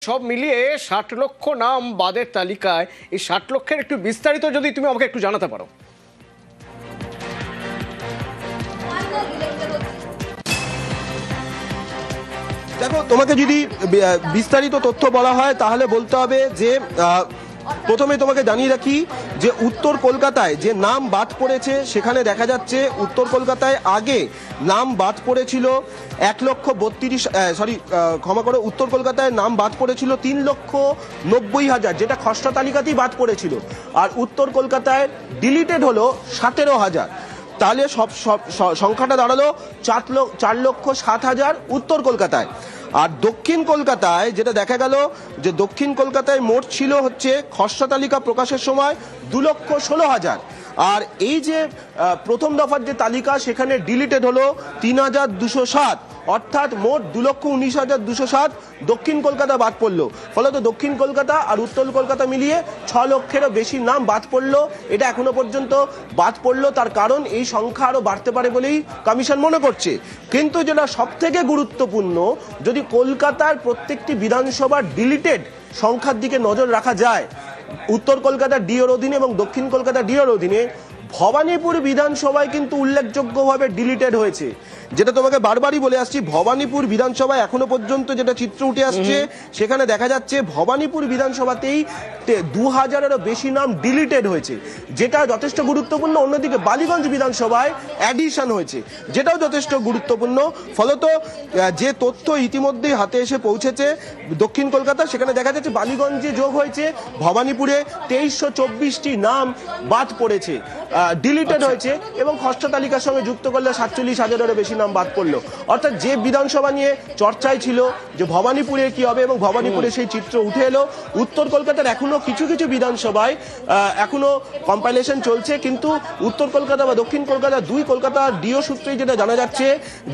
সব মিলিয়ে ৬০ লক্ষ নাম বাদের তালিকায়। এই ৬০ লক্ষের একটু বিস্তারিত যদি তুমি আমাকে একটু জানাতে পারো। দেখো, তোমাকে যদি বিস্তারিত তথ্য বলা হয় তাহলে বলতে হবে যে প্রথমে তোমাকে জানিয়ে রাখি যে উত্তর কলকাতায় যে নাম বাদ পড়েছে সেখানে দেখা যাচ্ছে উত্তর কলকাতায় আগে নাম বাদ পড়েছিল 1,32,000 উত্তর কলকাতায় নাম বাদ পড়েছিল 3,90,000, যেটা খসড়া তালিকাতেই বাদ পড়েছিল। আর উত্তর কলকাতায় ডিলিটেড হলো 17,000। তাহলে সব সংখ্যাটা দাঁড়ালো 4,07,000 উত্তর কলকাতায়। আর দক্ষিণ কলকাতায় যেটা দেখা গেল যে দক্ষিণ কলকাতায় মোট ছিল হচ্ছে খসড়া তালিকা প্রকাশের সময় 2,16,000। আর এই যে প্রথম দফার যে তালিকা সেখানে ডিলিটেড হলো 3,207, অর্থাৎ মোট 2,19,207 দক্ষিণ কলকাতা বাদ পড়লো। ফলত দক্ষিণ কলকাতা আর উত্তর কলকাতা মিলিয়ে 6 লক্ষেরও বেশি নাম বাদ পড়লো। এটা এখনো পর্যন্ত বাদ পড়লো, তার কারণ এই সংখ্যা আরো বাড়তে পারে বলেই কমিশন মনে করছে। কিন্তু যেটা সব থেকে গুরুত্বপূর্ণ, যদি কলকাতার প্রত্যেকটি বিধানসভার ডিলিটেড সংখ্যার দিকে নজর রাখা যায়, উত্তর কলকাতা ডিওর অধীনে এবং দক্ষিণ কলকাতা ডিওর অধীনে ভবানীপুর বিধানসভায় কিন্তু উল্লেখযোগ্যভাবে ডিলিটেড হয়েছে। যেটা তোমাকে বারবারই বলে আসছি, ভবানীপুর বিধানসভায় এখনো পর্যন্ত যেটা চিত্র উঠে আসছে সেখানে দেখা যাচ্ছে ভবানীপুর বিধানসভাতেই 2,000-এরও বেশি নাম ডিলিটেড হয়েছে, যেটা যথেষ্ট গুরুত্বপূর্ণ। অন্যদিকে বালিগঞ্জ বিধানসভায় অ্যাডিশন হয়েছে, যেটাও যথেষ্ট গুরুত্বপূর্ণ। ফলত যে তথ্য ইতিমধ্যেই হাতে এসে পৌঁছেছে দক্ষিণ কলকাতা, সেখানে দেখা যাচ্ছে বালিগঞ্জে যোগ হয়েছে, ভবানীপুরে 2,324টি নাম বাদ পড়েছে, ডিলিটেড হয়েছে, এবং খসড়া তালিকার সঙ্গে যুক্ত করলে 47,000-এরও বেশি নাম বাদ পড়লো। অর্থাৎ যে বিধানসভা নিয়ে চর্চায় ছিল যে ভবানীপুরে কি হবে, এবং ভবানীপুরে সেই চিত্র উঠে এলো। উত্তর কলকাতার এখনো কিছু কিছু বিধানসভায় এখনো কম্পাইলেশন চলছে, কিন্তু উত্তর কলকাতা বা দক্ষিণ কলকাতা দুই কলকাতার ডিও সূত্রে যেটা জানা যাচ্ছে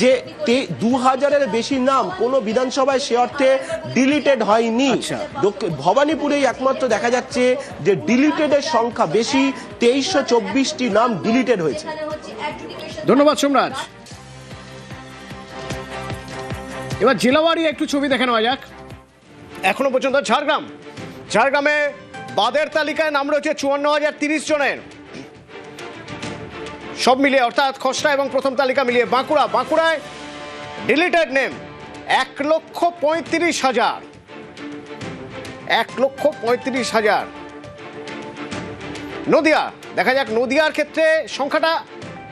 যে 2,000-এর বেশি নাম কোনো বিধানসভায় সে অর্থে ডিলিটেড হয়নি। ভবানীপুরেই একমাত্র দেখা যাচ্ছে যে ডিলিটেডের সংখ্যা বেশি, 2,324টি নাম ডিলিটেড হয়েছে। ধন্যবাদ সোমরাজ। এবার জেলাওয়ারি একটু ছবি দেখে নেওয়া যাক। এখনো পর্যন্ত ঝাড়গ্রামে বাদের তালিকায় নাম রয়েছে 54,030 জনের, সব মিলিয়ে, অর্থাৎ খসড়া এবং প্রথম তালিকা মিলিয়ে। বাঁকুড়ায় ডিলিটেড নেম 1,35,000। 1,35,000। নদিয়া, দেখা যাক নদিয়ার ক্ষেত্রে সংখ্যাটা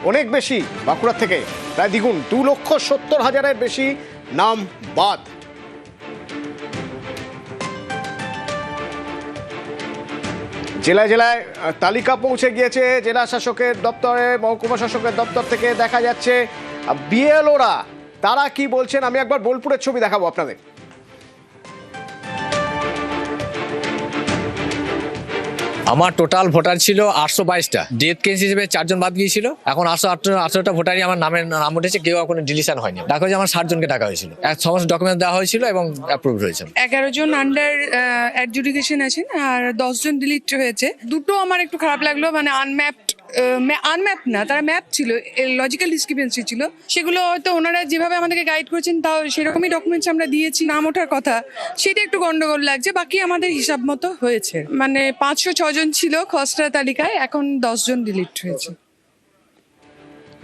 অনেক বেশি বাঁকুড়ার থেকে, প্রায় দ্বিগুণ, 2,70,000-এর বেশি নাম বাদ। জেলায় জেলায় তালিকা পৌঁছে গিয়েছে জেলা শাসকের দপ্তরে, মহকুমা শাসকের দপ্তর থেকে। দেখা যাচ্ছে বিএলওরা তারা কি বলছেন। আমি একবার বোলপুরের ছবি দেখাবো আপনাদের। আমার টোটাল ভোটার ছিল 822টা, ডেথ কেস হিসেবে 4 জন বাদ গিয়েছিল। এখন 818টা ভোটারই আমার নাম উঠেছে, কেউ এখনো ডিলিশন হয়নি। ডাকা হয়েছে, আমার 60 জনকে ডাকা হয়েছিল, সমস্ত ডকুমেন্ট দেওয়া হয়েছিল এবং অ্যাপ্রুভ হয়েছে। 11 জন আন্ডার অ্যাডজুডিকেশন আছেন আর 10 জন ডিলিট হয়েছে। দুটো আমার একটু খারাপ লাগলো, মানে আনম্যাপ না, তারা ম্যাপ ছিল, লজিক্যাল ডিসক্রিপেন্সি ছিল। সেগুলো হয়তো ওনারা যেভাবে আমাদেরকে গাইড করেছেন তাও সেরকমই ডকুমেন্টস আমরা দিয়েছি, নাম ওঠার কথা, সেটা একটু গন্ডগোল লাগছে। বাকি আমাদের হিসাব মতো হয়েছে, মানে 506 জন ছিল খসড়া তালিকায়, এখন 10 জন ডিলিট হয়েছে।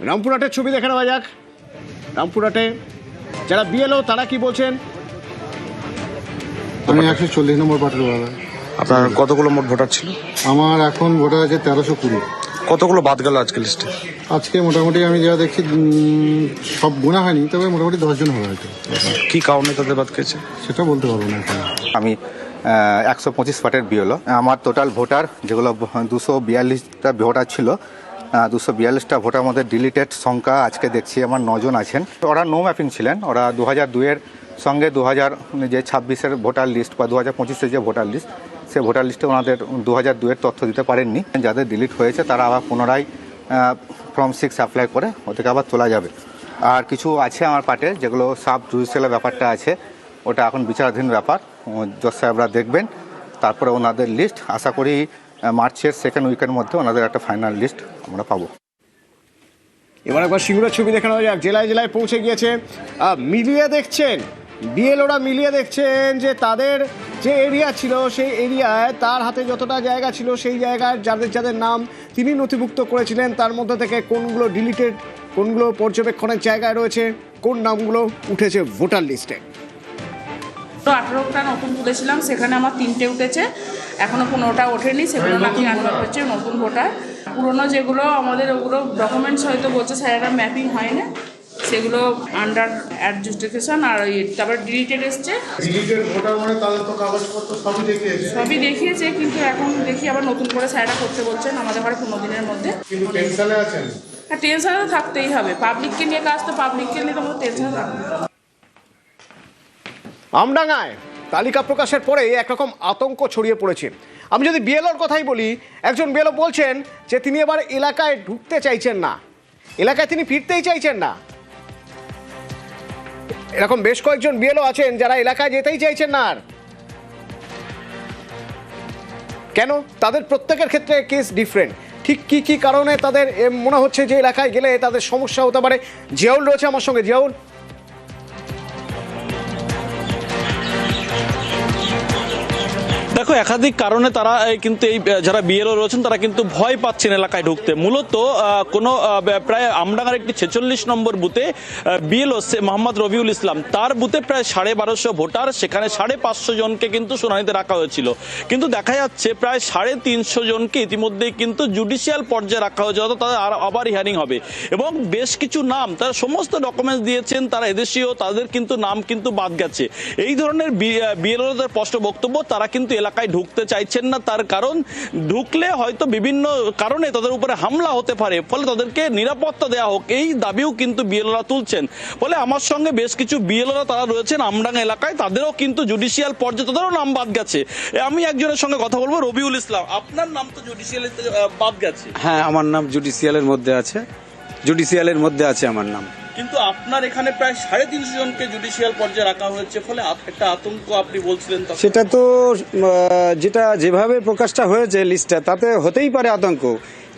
রামপুরহাটের ছবি দেখে নেওয়া যাক। রামপুরহাটে যারা বিএলও তারা কি বলছেন। আমি 140 নম্বর পার্টির বাবা। আপনার কতগুলো মোট ভোটার ছিল? আমার এখন ভোটার আছে 1320। কতগুলো বাদ গেল আজকে লিস্টে? আজকে মোটামুটি আমি যা দেখছি সব গোনা হয়নি, তবে মোটামুটি 10 জন হবে হয়তো। কি কারণে তাদের বাদ খেয়েছে সেটা বলতে পারবো না এখন। আমি 125 পার্টের বিএলও। আমার টোটাল ভোটার যেগুলো 242টা ভোটার ছিল, 242টা ভোটার মধ্যে ডিলিটেড সংখ্যা আজকে দেখছি আমার 9 জন আছেন। ওরা নো ম্যাপিং ছিলেন, ওরা 2002-এর সঙ্গে 2026-এর ভোটার লিস্ট বা 2025-এর যে ভোটার লিস্ট, সে ভোটার লিস্টে ওনাদের 2002-এর তথ্য দিতে পারেননি। যাদের ডিলিট হয়েছে তারা আবার পুনরায় ফর্ম 6 অ্যাপ্লাই করে ওদেরকে আবার তোলা যাবে। আর কিছু আছে আমার পার্টে যেগুলো সাব জুডিশিয়ালের ব্যাপারটা আছে, ওটা এখন বিচারাধীন ব্যাপার, জজ সাহেবরা দেখবেন। তারপরে ওনাদের লিস্ট আশা করি মার্চের সেকেন্ড উইকের মধ্যে ওনাদের একটা ফাইনাল লিস্ট আমরা পাবো। এবার একবার সিঙ্গুরের ছবি দেখানো যাক। জেলায় জেলায় পৌঁছে গিয়েছে, মিলিয়ে দেখছেন বিএলওরা মিলিয়ে দেখছেন যে তাদের যে এরিয়া ছিল সেই এরিয়ায় তার হাতে যতটা জায়গা ছিল সেই জায়গায় যাদের যাদের নাম তিনি নথিভুক্ত করেছিলেন তার মধ্যে থেকে কোনগুলো ডিলিটেড, কোনগুলো পর্যবেক্ষণের জায়গায় রয়েছে, কোন নামগুলো উঠেছে ভোটার লিস্টে। তো 18টা নতুন তুলেছিলাম, সেখানে আমার 3টে উঠেছে, এখনো 15টা ওঠেনি, সেগুলো নাকি আনবার হচ্ছে নতুন ভোটার। পুরোনো যেগুলো আমাদের ওগুলো ডকুমেন্টস হয়তো বলছে স্যার এটা ম্যাপিং হয় না, সেগুলো আন্ডার অ্যাডজুস্টিকেশন আর তারপর ডিলিটেড এসছে। ডিলিটেড ভোটার মানে তাদের তো কাগজপত্র সবই দেখিয়েছে, সবই দেখিয়েছে, কিন্তু এখন দেখি আবার নতুন করে স্যারটা করতে বলছেন আমাদের ঘরে 15 দিনের মধ্যে। কিন্তু টেনশনে আছেন। হ্যাঁ, টেনশনে তো থাকতেই হবে, পাবলিককে নিয়ে কাজ, তো পাবলিককে নিয়ে তো কোনো টেনশনে থাকবে। আমডাঙ্গায় তালিকা প্রকাশের পরেই একরকম আতঙ্ক ছড়িয়ে পড়েছে। আমি যদি বিএলওর কথাই বলি, একজন বিএলও বলছেন যে তিনি এবার এলাকায় ঢুকতে চাইছেন না, এলাকায় তিনি ফিরতেই চাইছেন না। এরকম বেশ কয়েকজন বিএলও আছেন যারা এলাকায় যেতেই চাইছেন না। আর কেন? তাদের প্রত্যেকের ক্ষেত্রে কেস ডিফারেন্ট। ঠিক কি কি কারণে তাদের মনে হচ্ছে যে এলাকায় গেলে তাদের সমস্যা হতে পারে? জিয়াউল রয়েছে আমার সঙ্গে। জিয়াউল, দেখো, একাধিক কারণে তারা কিন্তু এই যারা বিএলও রয়েছেন তারা কিন্তু ভয় পাচ্ছেন এলাকায় ঢুকতে। মূলত কোনো প্রায় আমডাঙ্গার একটি 46 নম্বর বুথে বিএলও মোহাম্মদ রবিউল ইসলাম, তার বুথে প্রায় 1250 ভোটার, সেখানে 550 জনকে কিন্তু শুনানিতে রাখা হয়েছিল। কিন্তু দেখা যাচ্ছে প্রায় 350 জনকে ইতিমধ্যেই কিন্তু জুডিশিয়াল পর্যায়ে রাখা হয়েছে, অর্থাৎ তাদের আবার হিয়ারিং হবে। এবং বেশ কিছু নাম, তারা সমস্ত ডকুমেন্টস দিয়েছেন, তারা এদেশীয়, তাদের কিন্তু নাম কিন্তু বাদ গেছে। এই ধরনের বিএলওদের স্পষ্ট বক্তব্য, তারা কিন্তু এলাকায় ঢুকতে চাইছেন না। তার কারণ, ঢুকলে হয়তো বিভিন্ন কারণে তাদের উপরে হামলা হতে পারে, ফলে তাদেরকে নিরাপত্তা দেওয়া হোক, এই দাবিও কিন্তু বিএলওরা তুলছেন। ফলে আমার সঙ্গে বেশ কিছু বিএলওরা তারা রয়েছেন আমডাঙ্গা এলাকায়, তাদেরও কিন্তু জুডিশিয়াল পর্যায়ে তাদেরও নাম বাদ গেছে। আমি একজনের সঙ্গে কথা বলবো, রবিউল ইসলাম, আপনার নাম তো জুডিশিয়ালিতে বাদ গেছে। হ্যাঁ, আমার নাম জুডিশিয়ালের মধ্যে আছে, জুডিশিয়ালের মধ্যে আছে আমার নাম। কিন্তু আপনার এখানে প্রায় 350 জনকে জুডিশিয়াল পর্যায়ে রাখা হয়েছে, ফলে একটা আতঙ্ক আপনি বলছিলেন। সেটা তো যেটা যেভাবে প্রকাশটা হয়েছে লিস্টটা, তাতে হতেই পারে আতঙ্ক।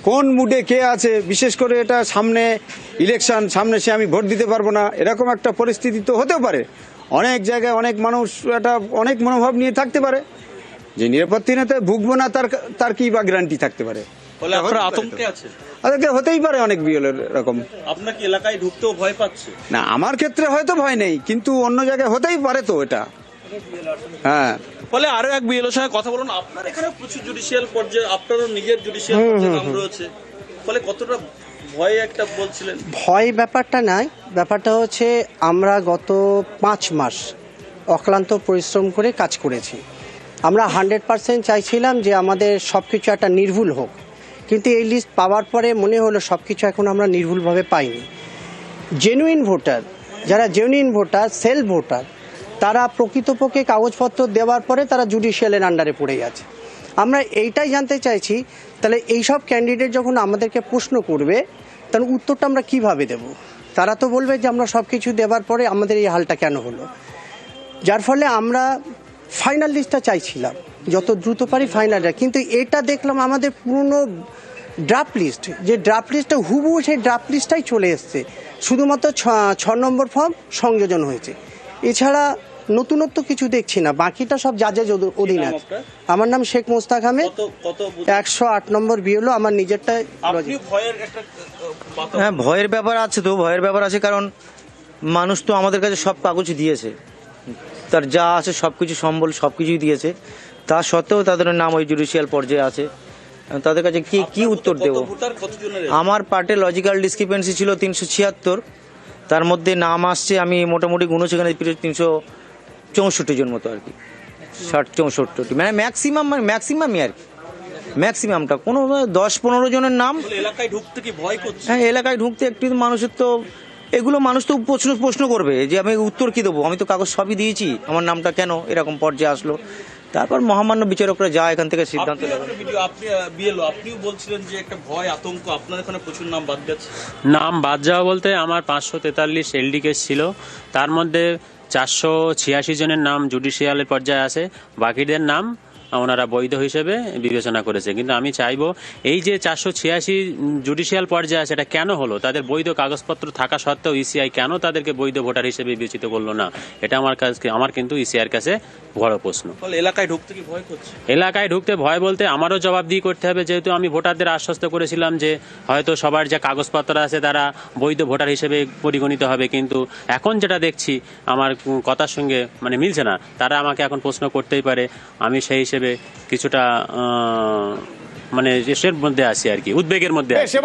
কোন মুডে কে আছে, বিশেষ করে এটা সামনে ইলেকশন, সামনে সে আমি ভোট দিতে পারবো না, এরকম একটা পরিস্থিতি তো হতেও পারে। অনেক জায়গায় অনেক মানুষ একটা অনেক মনোভাব নিয়ে থাকতে পারে যে নিরাপত্তাহীনতাতে ভুগবো না, তার কি বা গ্যারান্টি থাকতে পারে। ফলে আপনারা আতঙ্কে আছে। হতেই পারে অনেক বিএলওর এরকম। আপনার কি এলাকায় ঢুকতেও ভয় পাচ্ছে? না, আমার ক্ষেত্রে হয়তো ভয় নেই, কিন্তু অন্য জায়গায় হতেই পারে তো এটা। হ্যাঁ, ফলে আরো এক বিএলওর সঙ্গে কথা বলুন। আপনার এখানে প্রচুর জুডিশিয়াল পর্যায়ে, আপনারও নিজের জুডিশিয়াল পর্যায়ে নাম রয়েছে, ফলে কতটা ভয় একটা বলছিলেন? ভয় ব্যাপারটা নাই, ব্যাপারটা হচ্ছে আমরা গত 5 মাস অক্লান্ত পরিশ্রম করে কাজ করেছি। আমরা 100% চাইছিলাম যে আমাদের সব কিছু একটা নির্ভুল হোক, কিন্তু এই লিস্ট পাওয়ার পরে মনে হলো সব কিছু এখন আমরা নির্ভুলভাবে পাইনি। জেনুইন ভোটার, যারা জেনুইন ভোটার, সেলফ ভোটার, তারা প্রকৃতপক্ষে কাগজপত্র দেওয়ার পরে তারা জুডিশিয়ালের আন্ডারে পড়ে গেছে। আমরা এইটাই জানতে চাইছি, তাহলে এইসব ক্যান্ডিডেট যখন আমাদেরকে প্রশ্ন করবে, তাহলে উত্তরটা আমরা কিভাবে দেব? তারা তো বলবে যে আমরা সব কিছু দেওয়ার পরে আমাদের এই হালটা কেন হলো। যার ফলে আমরা ফাইনাল লিস্টটা চাইছিলাম, যত দ্রুত পারি ফাইনালটা। কিন্তু এটা দেখলাম আমাদের পুরনো ড্রাফট লিস্ট, যে ড্রাফট লিস্টটা হুবহু সেই ড্রাফট লিস্টটাই চলে এসছে, শুধুমাত্র 6 নম্বর ফর্ম সংযোজন হয়েছে, এছাড়া নতুনত্ব কিছু দেখছি না। বাকিটা সব জাজের অধীন আছে। আমার নাম শেখ মোস্তাক আহমেদ, 108 নম্বর বিএলও। আমার নিজেরটা। হ্যাঁ, ভয়ের ব্যাপার আছে, তো ভয়ের ব্যাপার আছে, কারণ মানুষ তো আমাদের কাছে সব কাগজ দিয়েছে, তার যা আছে সব কিছু সম্বল সব কিছুই দিয়েছে, তা সত্ত্বেও তাদের নাম ওই জুডিশিয়াল পর্যায়ে আছে। তাদের কাছে কি উত্তর দেব? আমার পার্টে লজিক্যাল ডিসক্রিপেন্সি ছিল 376, তার মধ্যে নাম আসছে, আমি মোটামুটি গুনেছি এখানে 364 জন মতো আর কি, 60-64, মানে ম্যাক্সিমামই আর কি, ম্যাক্সিমামটা কোনো 10-15 জনের নাম। এলাকায় ঢুকতে কি ভয় করছে? হ্যাঁ, এলাকায় ঢুকতে একটু মানুষের তো এগুলো, মানুষ তো প্রশ্ন করবে যে আমি উত্তর কি দেবো, আমি তো কাগজ সবই দিয়েছি, আমার নামটা কেন এরকম পর্যায়ে আসলো। তারপর মহামান্য বিচারকরা যা এখান থেকে সিদ্ধান্ত নেবেন। আপনিও বলছিলেন যে একটা ভয় আতঙ্ক, আপনার এখানে প্রচুর নাম বাদ গেছে। নাম বাদ যাওয়া বলতে আমার 543 এলডি কেস ছিল, তার মধ্যে 486 জনের নাম জুডিশিয়ালের পর্যায়ে আছে, বাকিদের নাম ওনারা বৈধ হিসেবে বিবেচনা করেছে। কিন্তু আমি চাইবো এই যে 486 জুডিশিয়াল পর্যায়ে আছে, এটা কেন হলো? তাদের বৈধ কাগজপত্র থাকা সত্ত্বেও ইসিআই কেন তাদেরকে বৈধ ভোটার হিসেবে বিবেচিত করলো না? এটা আমার কিন্তু ইসিআইয়ের কাছে বড় প্রশ্ন। এলাকায় ঢুকতে কি ভয় করছে? এলাকায় ঢুকতে ভয় বলতে আমারও জবাবদিহি করতে হবে, যেহেতু আমি ভোটারদের আশ্বস্ত করেছিলাম যে হয়তো সবার যে কাগজপত্র আছে তারা বৈধ ভোটার হিসেবে পরিগণিত হবে, কিন্তু এখন যেটা দেখছি আমার কথার সঙ্গে মানে মিলছে না। তারা আমাকে এখন প্রশ্ন করতেই পারে, আমি সেই হিসেবে কিছুটা মানে এর মধ্যে আছি আর কি, উদ্বেগের মধ্যে আছি।